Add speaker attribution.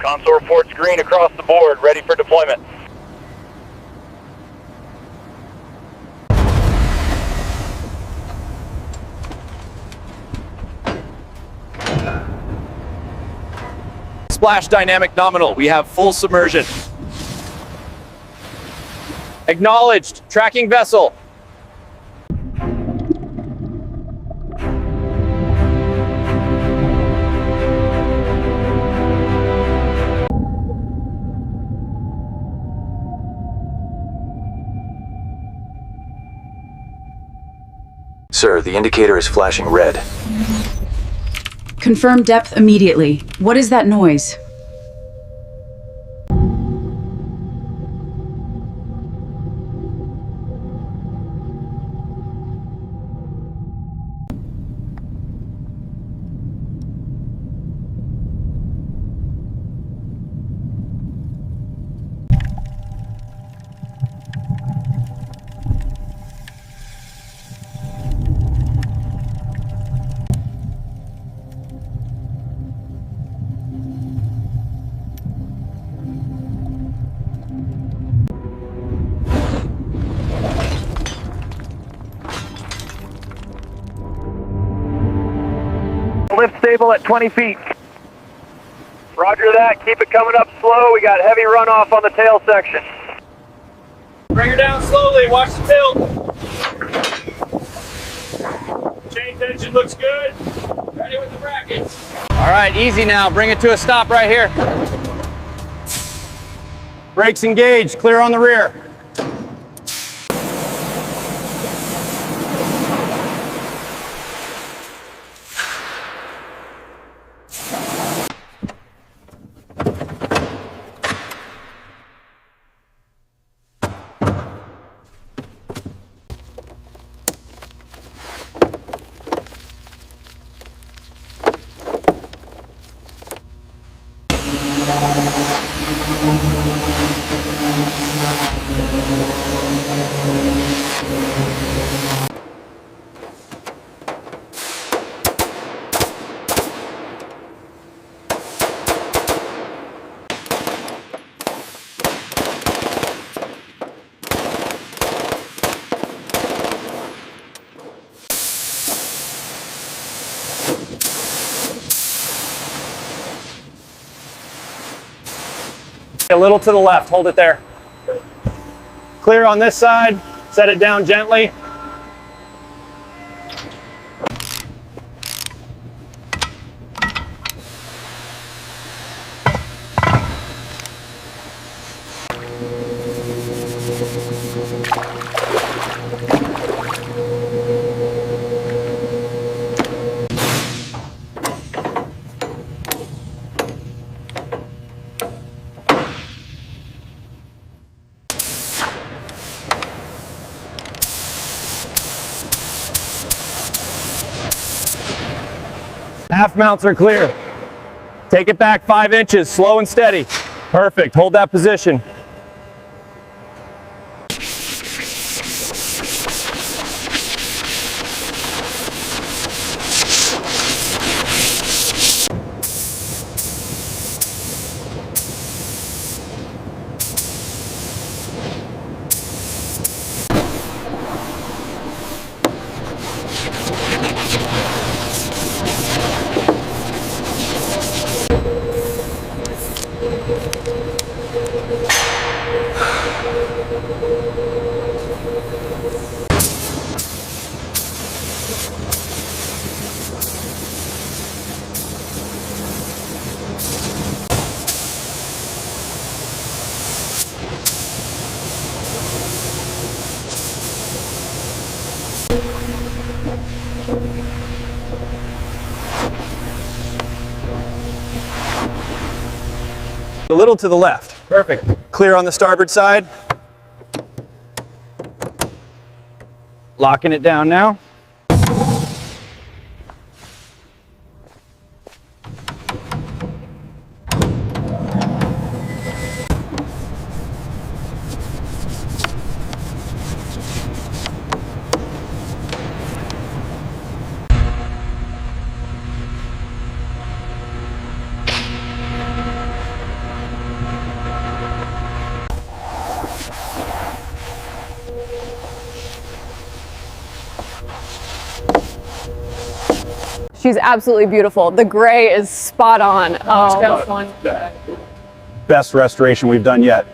Speaker 1: Console reports green across the board, ready for deployment.
Speaker 2: Splash dynamic nominal. We have full submersion. Acknowledged. Tracking vessel.
Speaker 3: Sir, the indicator is flashing red.
Speaker 4: Confirm depth immediately. What is that noise?
Speaker 1: Lift stable at 20 feet. Roger that, keep it coming up slow. We got heavy runoff on the tail section.
Speaker 2: Bring her down slowly. Watch the tilt. Chain tension looks good. Ready with the brackets. All right, easy now. Bring it to a stop right here. Brakes engaged. Clear on the rear. A little to the left, hold it there. Clear on this side, set it down gently. Half mounts are clear. Take it back 5 inches, slow and steady. Perfect, hold that position. A little to the left. Perfect. Clear on the starboard side. Locking it down now.
Speaker 5: She's absolutely beautiful. The gray is spot on. Oh,
Speaker 6: Best restoration we've done yet.